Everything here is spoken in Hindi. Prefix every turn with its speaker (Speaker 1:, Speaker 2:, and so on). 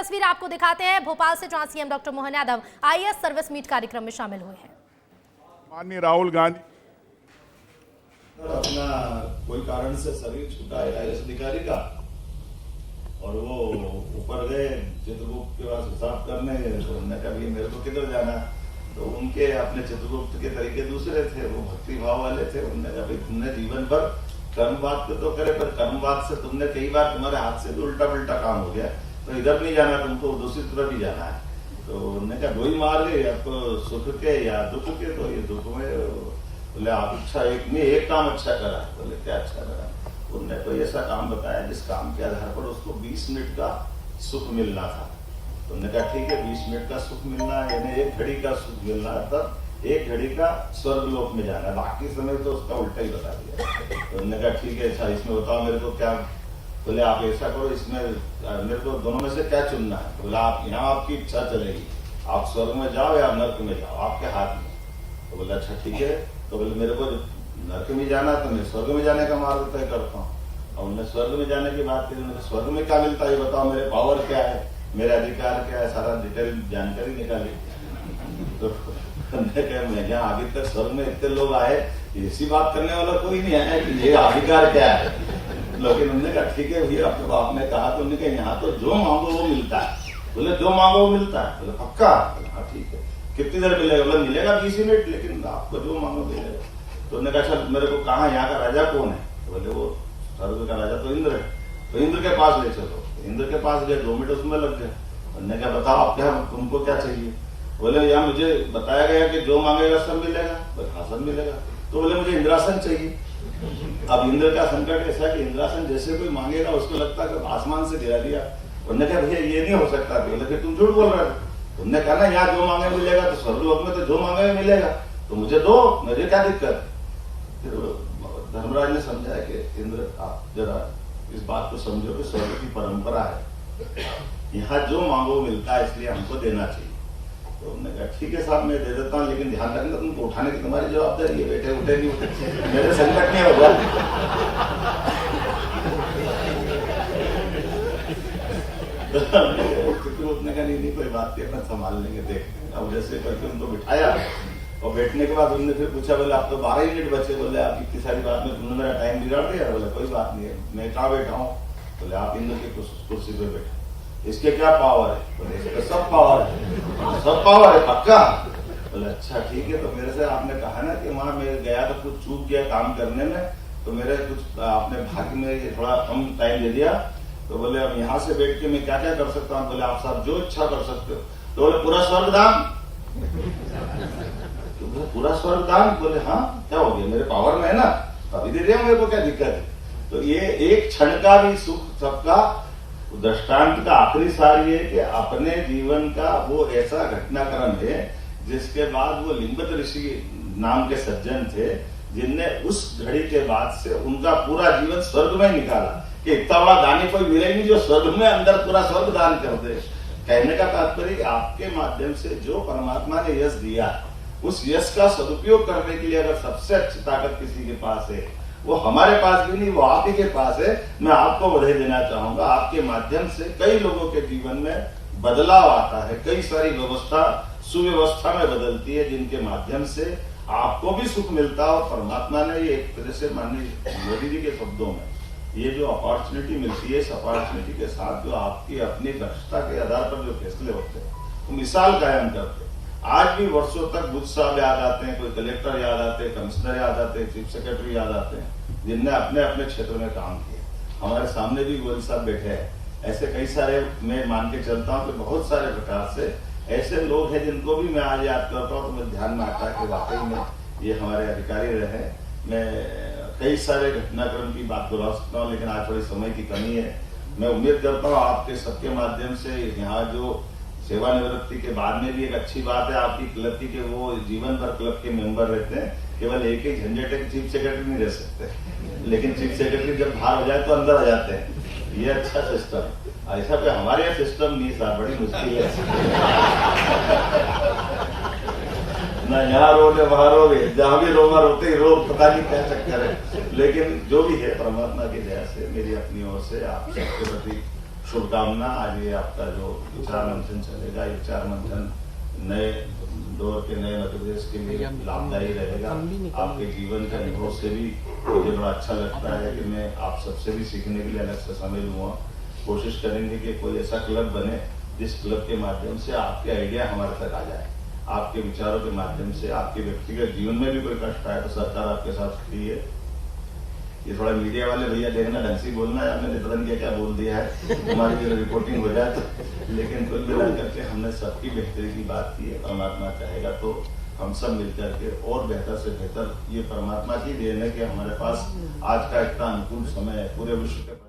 Speaker 1: तस्वीर आपको दिखाते हैं। भोपाल से जहां CM doctor Mohan Yadav IAS service meet कार्यक्रम में शामिल हुए हैं।
Speaker 2: माननीय राहुल गांधी
Speaker 3: अपना कोई कारण से शरीर छूटा है आईएएस अधिकारी का और वो ऊपर गए चित्रगुप्त के पास हिसाब करने। तो उन्होंने कहा भैया मेरे को किधर जाना, तो उनके अपने चित्रगुप्त के तरीके दूसरे थे, वो भक्ति भाव वाले थे। उन्होंने कहा भाई तुमने जीवन भर कर्मवाद तो करे, पर कर्मवाद से तुमने कई बार तुम्हारे हाथ से भी उल्टा पुल्टा काम हो गया, तो इधर नहीं जाना, तुमको दूसरी तरफ ही जाना है। तो उन्होंने कहा गोली मार गए आपको सुख के या दुख के, तो ये दुख में बोले आप अच्छा एक काम अच्छा करा। बोले क्या अच्छा करा? उन्होंने कोई ऐसा काम बताया जिस काम के आधार पर उसको 20 मिनट का सुख मिलना था। तो उन्होंने कहा ठीक है 20 मिनट का सुख मिलना है, यानी 1 घड़ी का सुख मिलना है, तब 1 घड़ी का स्वर्गलोक में जाना है, बाकी समय तो उसका उल्टा ही बता दिया। तो उन्होंने कहा ठीक है अच्छा इसमें बताओ मेरे को क्या। बोले आप ऐसा करो इसमें मेरे को दोनों में से क्या चुनना है। बोला आप यहाँ आपकी इच्छा चलेगी, आप स्वर्ग में जाओ या नर्क में जाओ, आपके हाथ में। तो बोला अच्छा ठीक है। तो बोले मेरे को नर्क में जाना तो मैं स्वर्ग में जाने का मार्ग तय करता हूँ। और उन्होंने स्वर्ग में जाने की बात की। उन्होंने स्वर्ग में क्या मिलता है ये बताओ, मेरे पावर क्या है, मेरे अधिकार क्या है, सारा डिटेल जानकारी निकाली। तो मैं यहाँ आगे तक स्वर्ग में इतने लोग आए, ऐसी बात करने वाला कोई नहीं आया कि ये अधिकार क्या है। लेकिन उन्होंने कहा ठीक है भैया आपने कहा। तो उन्होंने कहा यहाँ तो जो मांगो वो मिलता है। बोले जो मांगो वो मिलता है। बोले पक्का? हाँ ठीक है। कितनी देर मिलेगा? बोले मिलेगा 20 मिनट, लेकिन आपको जो मांगो मिलेगा। तो उन्होंने कहा अच्छा मेरे को कहा यहाँ का राजा कौन है? तो बोले वो स्वर्ग का राजा तो इंद्र है। तो इंद्र के पास ले चलो। इंद्र के पास गए, 2 मिनट उसमें लग गए। उन्होंने कहा बताओ आप क्या, तुमको क्या चाहिए? बोले यहाँ मुझे बताया गया कि जो मांगेगा सब मिलेगा। बोले हाँ सब मिलेगा। तो बोले मुझे इंद्रासन चाहिए। अब इंद्र का संकट ऐसा कि इंद्रासन जैसे कोई मांगेगा उसको लगता है कि आसमान से गिरा दिया। उन्होंने कहा भैया ये नहीं हो सकता। बोले फिर तुम झूठ बोल रहे हो। उन्होंने कहा ना यहाँ जो मांगे मिलेगा, तो स्वर्गलोक में तो जो मांगे मिलेगा, तो मुझे दो, मुझे क्या दिक्कत। फिर धर्मराज ने समझाया कि इंद्र आप जरा इस बात को समझो कि स्वर्ग की परंपरा है, यहाँ जो मांगो मिलता है, इसलिए हमको देना चाहिए। तो उन्होंने कहा ठीक है साहब मैं दे देता हूँ, लेकिन ध्यान रखना तुमको उठाने की तुम्हारी जवाबदारी है, बैठे उठे नहीं उठे मेरे संकट नहीं होगा। उठने का नहीं कोई बात नहीं, अपन संभाल लेंगे, देख। अब जैसे करके उनको बिठाया और बैठने के बाद उन्होंने फिर पूछा, बोले आप तो 12 ही मिनट बचे, बोले आप इतनी सारी बात में तुमने मेरा टाइम बिगाड़ दिया। बोले कोई बात नहीं है, मैं कहाँ बैठा हूँ? बोले आप इंद्र की कुर्सी पे बैठे। इसके क्या पावर है? बोले इसका सब पावर है। सब पावर है पक्का? बोले अच्छा ठीक है। तो मेरे से आपने कहा ना कि वहां मैं गया तो कुछ चूक गया काम करने में, तो मेरे कुछ आपने भाग्य में थोड़ा कम टाइम दे दिया। तो बोले अब यहाँ से बैठ के मैं क्या क्या कर सकता हूँ? बोले आप साहब जो इच्छा कर सकते हो। तो बोले पूरा स्वर्ग दान? तो बोले पूरा स्वर्ग दान? बोले हाँ क्या हो गया, मेरे पावर में है ना, अभी दे दिया, मेरे को क्या दिक्कत है। तो ये एक क्षण का भी सुख सबका दृष्टांत का आखिरी सार ये कि अपने जीवन का वो ऐसा घटनाक्रम है जिसके बाद वो लिंगत ऋषि नाम के सज्जन थे, जिनने उस घड़ी के बाद से उनका पूरा जीवन स्वर्ग में निकाला कि इतना बड़ा दानी कोई मिले नहीं जो स्वर्ग में अंदर पूरा स्वर्ग दान कर दे। कहने का तात्पर्य आपके माध्यम से जो परमात्मा ने यश दिया, उस यश का सदुपयोग करने के लिए अगर सबसे अच्छी ताकत किसी के पास है, वो हमारे पास भी नहीं, वो आप ही के पास है। मैं आपको बधाई देना चाहूंगा। आपके माध्यम से कई लोगों के जीवन में बदलाव आता है, कई सारी व्यवस्था सुव्यवस्था में बदलती है, जिनके माध्यम से आपको भी सुख मिलता है। और परमात्मा ने ये एक तरह से माननीय मोदी जी के शब्दों में ये जो अपॉर्चुनिटी मिलती है, इस अपॉर्चुनिटी के साथ जो आपकी अपनी दक्षता के आधार पर जो फैसले होते हैं, वो मिसाल कायम करते हैं। आज भी वर्षों तक बुद्ध साहब याद आते हैं, कोई कलेक्टर याद आते हैं, कमिश्नर याद आते हैं, चीफ सेक्रेटरी याद आते हैं, जिनने अपने अपने क्षेत्र में काम किया। हमारे सामने भी गोयल साहब बैठे हैं। ऐसे कई सारे मैं मान के चलता हूँ कि बहुत सारे प्रकार से ऐसे लोग हैं जिनको भी मैं आज याद करता हूँ तो मुझे ध्यान में आता है कि वाकई में ये हमारे अधिकारी रहे। मैं कई सारे घटनाक्रम की बात दोहरा सकता हूँ, लेकिन आज थोड़ी समय की कमी है। मैं उम्मीद करता हूँ आपके सबके माध्यम से यहाँ जो सेवानिवृत्ति के बाद में भी एक अच्छी बात है आपकी क्लब की कि वो जीवन भर क्लब के मेंबर रहते हैं। केवल एक ही झंझट है कि चीफ सेक्रेटरी नहीं रह सकते, लेकिन चीफ सेक्रेटरी जब बाहर हो जाए तो अंदर आ जाते हैं। ये अच्छा सिस्टम। ऐसा पे हमारे यहाँ सिस्टम नहीं सर, बड़ी मुश्किल है। ना यहाँ रो ले वहां रो ले, जहाँ भी रोमा रोते ही रो, पता नहीं क्या चक्कर है। लेकिन जो भी है परमात्मा की दया से मेरी अपनी ओर से आप सबके प्रति शुभकामना। आज ये आपका जो विचार मंथन चलेगा, ये विचार मंथन नए दौर के नए मध्य प्रदेश के लिए लाभदायी रहेगा। आपके जीवन के अनुभव से भी मुझे बड़ा अच्छा लगता है कि मैं आप सबसे भी सीखने के लिए अलग से शामिल हुआ। कोशिश करेंगे कि कोई ऐसा क्लब बने जिस क्लब के माध्यम से आपके आइडिया हमारे तक आ जाए, आपके विचारों के माध्यम से आपके व्यक्तिगत जीवन में भी कोई कष्ट आए तो सरकार आपके साथ खड़ी है। ये थोड़ा मीडिया वाले भैया देखना, ढंग से बोलना है, आपने पता नहीं क्या बोल दिया है, हमारी जो रिपोर्टिंग हो जाए तो। लेकिन कुल मिला करके हमने सबकी बेहतरी की बात की है। परमात्मा चाहेगा तो हम सब मिलकर के और बेहतर से बेहतर, ये परमात्मा की देन है कि हमारे पास आज का इतना अनुकूल समय है पूरे विश्व के